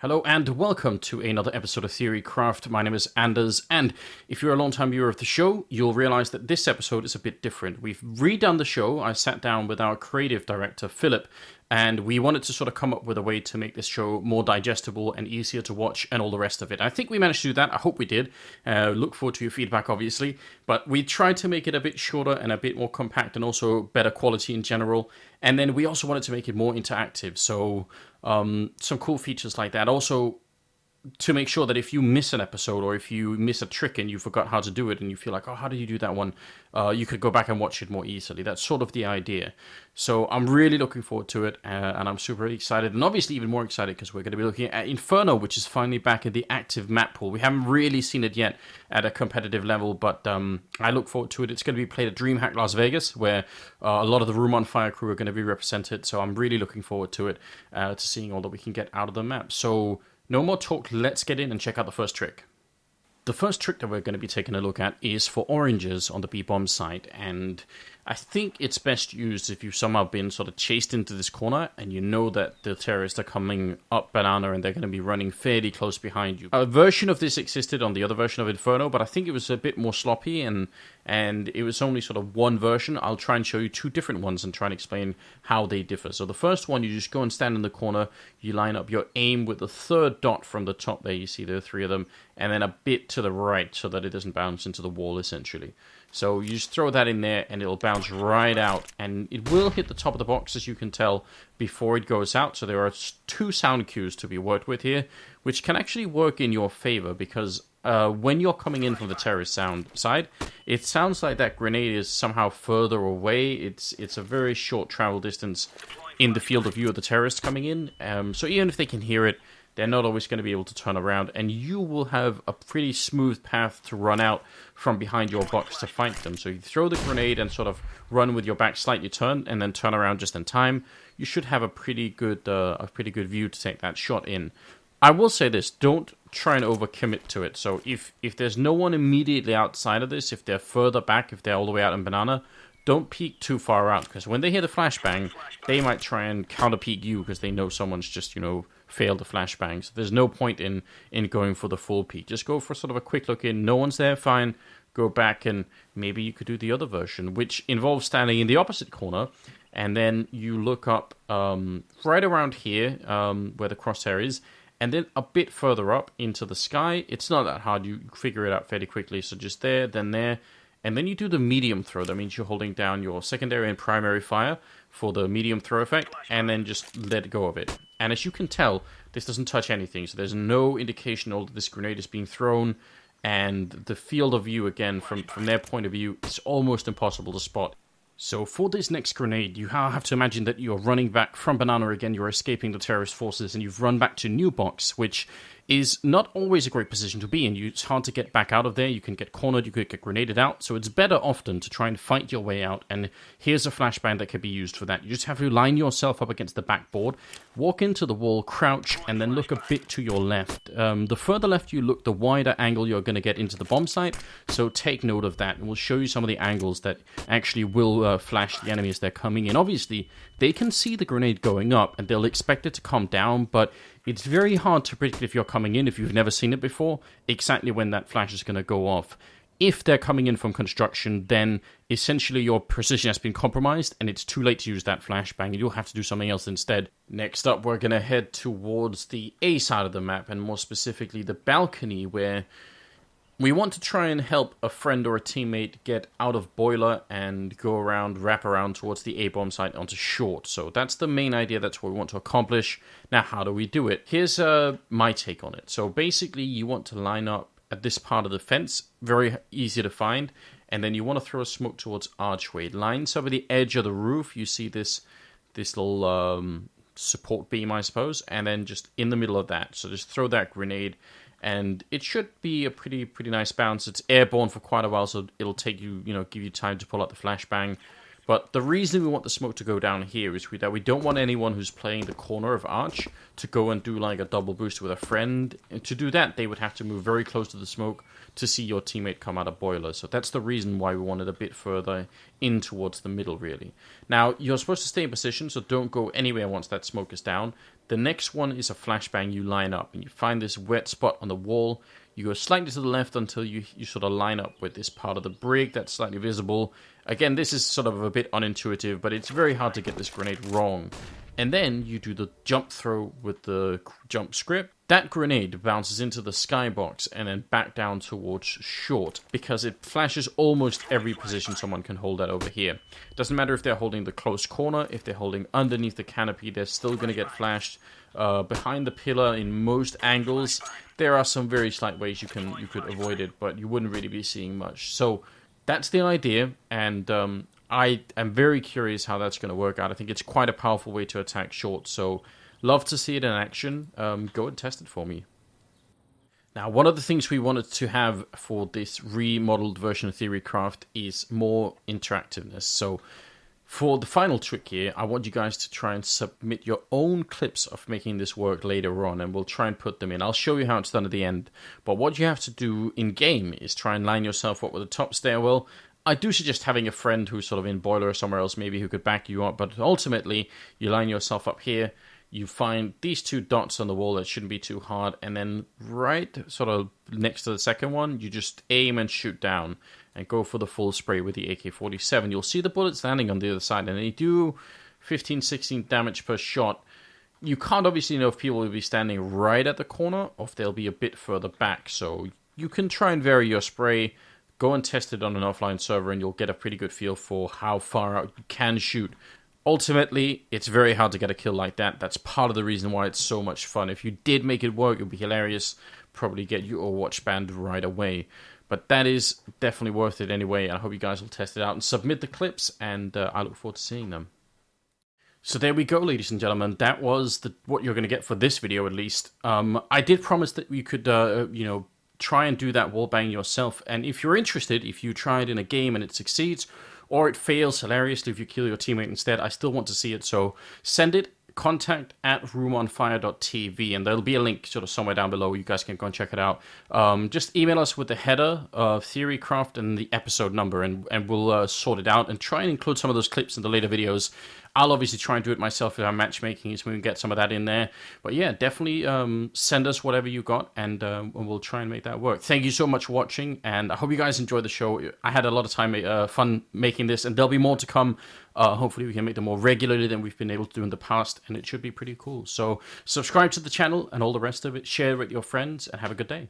Hello and welcome to another episode of Theorycraft. My name is Anders, and if you're a long-time viewer of the show, you'll realize that this episode is a bit different. We've redone the show. I sat down with our creative director, Philip, and we wanted to sort of come up with a way to make this show more digestible and easier to watch and all the rest of it. I think we managed to do that. I hope we did. Look forward to your feedback, obviously. But we tried to make it a bit shorter and a bit more compact and also better quality in general. And then we also wanted to make it more interactive. So some cool features like that. Also, to make sure that if you miss an episode or if you miss a trick and you forgot how to do it and you feel like, oh, how did you do that one? You could go back and watch it more easily. That's sort of the idea. So I'm really looking forward to it, and I'm super excited. And obviously even more excited because we're going to be looking at Inferno, which is finally back in the active map pool. We haven't really seen it yet at a competitive level, but I look forward to it. It's going to be played at DreamHack Las Vegas, where a lot of the Room on Fire crew are going to be represented. So I'm really looking forward to it, to seeing all that we can get out of the map. So no more talk, let's get in and check out the first trick. The first trick that we're going to be taking a look at is for oranges on the B-bomb site, and I think it's best used if you've somehow been sort of chased into this corner and you know that the terrorists are coming up banana and they're going to be running fairly close behind you. A version of this existed on the other version of Inferno, but I think it was a bit more sloppy and it was only sort of one version. I'll try and show you two different ones and try and explain how they differ. So the first one, you just go and stand in the corner, you line up your aim with the third dot from the top there, you see there are three of them, and then a bit to the right so that it doesn't bounce into the wall essentially. So you just throw that in there and it'll bounce right out, and it will hit the top of the box, as you can tell, before it goes out. So there are two sound cues to be worked with here, which can actually work in your favor because when you're coming in from the terrorist sound side, it sounds like that grenade is somehow further away. It's a very short travel distance in the field of view of the terrorists coming in. So even if they can hear it, they're not always going to be able to turn around, and you will have a pretty smooth path to run out from behind your box to fight them. So you throw the grenade and sort of run with your back slightly turned, and then turn around just in time. You should have a pretty good view to take that shot in. I will say this: don't try and overcommit to it. So if there's no one immediately outside of this, if they're further back, if they're all the way out in banana, don't peek too far out, because when they hear the flashbang, they might try and counter peek you because they know someone's just, failed the flashbang. So there's no point in going for the full peek. Just go for sort of a quick look in. No one's there, fine. Go back, and maybe you could do the other version, which involves standing in the opposite corner, and then you look up right around here where the crosshair is, and then a bit further up into the sky. It's not that hard. You figure it out fairly quickly. So just there, then there. And then you do the medium throw. That means you're holding down your secondary and primary fire for the medium throw effect, and then just let go of it. And as you can tell, this doesn't touch anything, so there's no indication that this grenade is being thrown, and the field of view, again, from their point of view, is almost impossible to spot. So for this next grenade, you have to imagine that you're running back from banana again, you're escaping the terrorist forces, and you've run back to new box, which is not always a great position to be in. It's hard to get back out of there. You can get cornered, you could get grenaded out, so it's better often to try and fight your way out, and here's a flashbang that could be used for that. You just have to line yourself up against the backboard, walk into the wall, crouch, and then look a bit to your left. The further left you look, the wider angle you're going to get into the bomb site, so take note of that, and we'll show you some of the angles that actually will flash the enemy as they're coming in. Obviously, they can see the grenade going up, and they'll expect it to come down, but it's very hard to predict if you're coming in, if you've never seen it before, exactly when that flash is going to go off. If they're coming in from construction, then essentially your precision has been compromised and it's too late to use that flashbang, and you'll have to do something else instead. Next up, we're going to head towards the A side of the map, and more specifically the balcony, where we want to try and help a friend or a teammate get out of boiler and go around, wrap around towards the A-bomb site onto short. So that's the main idea, that's what we want to accomplish. Now, how do we do it? Here's my take on it. So basically, you want to line up at this part of the fence, very easy to find, and then you want to throw a smoke towards archway. Lines over the edge of the roof, you see this little support beam, I suppose, and then just in the middle of that. So just throw that grenade, and it should be a pretty nice bounce. It's airborne for quite a while, so it'll take you, give you time to pull out the flashbang. But the reason we want the smoke to go down here is that we don't want anyone who's playing the corner of arch to go and do like a double boost with a friend. And to do that, they would have to move very close to the smoke to see your teammate come out of boiler. So that's the reason why we want it a bit further in towards the middle, really. Now, you're supposed to stay in position, so don't go anywhere once that smoke is down. The next one is a flashbang. You line up, and you find this wet spot on the wall. You go slightly to the left until you sort of line up with this part of the brig that's slightly visible. Again, this is sort of a bit unintuitive, but it's very hard to get this grenade wrong. And then you do the jump throw with the jump script. That grenade bounces into the skybox and then back down towards short, because it flashes almost every position someone can hold that over here. Doesn't matter if they're holding the close corner, if they're holding underneath the canopy, they're still going to get flashed. Behind the pillar in most angles. There are some very slight ways you could avoid it, but you wouldn't really be seeing much. So that's the idea, and I am very curious how that's going to work out. I think it's quite a powerful way to attack short, so love to see it in action. Go and test it for me. Now, one of the things we wanted to have for this remodeled version of Theorycraft is more interactiveness. So for the final trick here, I want you guys to try and submit your own clips of making this work later on, and we'll try and put them in. I'll show you how it's done at the end. But what you have to do in-game is try and line yourself up with a top stairwell. I do suggest having a friend who's sort of in boiler or somewhere else, maybe, who could back you up. But ultimately, you line yourself up here. You find these two dots on the wall that shouldn't be too hard. And then right sort of next to the second one, you just aim and shoot down. And go for the full spray with the AK-47. You'll see the bullets landing on the other side, and they do 15, 16 damage per shot. You can't obviously know if people will be standing right at the corner, or if they'll be a bit further back. So you can try and vary your spray. Go and test it on an offline server, and you'll get a pretty good feel for how far out you can shoot. Ultimately, it's very hard to get a kill like that. That's part of the reason why it's so much fun. If you did make it work, it would be hilarious. Probably get you a watch band right away. But that is definitely worth it anyway. I hope you guys will test it out and submit the clips, and I look forward to seeing them. So there we go, ladies and gentlemen. That was what you're going to get for this video, at least. I did promise that you could, try and do that wallbang yourself. And if you're interested, if you try it in a game and it succeeds, or it fails hilariously if you kill your teammate instead, I still want to see it. So send it. contact@roomonfire.tv, and there'll be a link sort of somewhere down below. You guys can go and check it out. Just email us with the header of Theorycraft and the episode number, and we'll sort it out and try and include some of those clips in the later videos. I'll obviously try and do it myself if I'm matchmaking, so we can get some of that in there. But yeah, definitely send us whatever you got, and we'll try and make that work. Thank you so much for watching, and I hope you guys enjoyed the show. I had a lot of fun making this, and there'll be more to come. Hopefully we can make them more regularly than we've been able to do in the past, and it should be pretty cool. So subscribe to the channel and all the rest of it. Share it with your friends, and have a good day.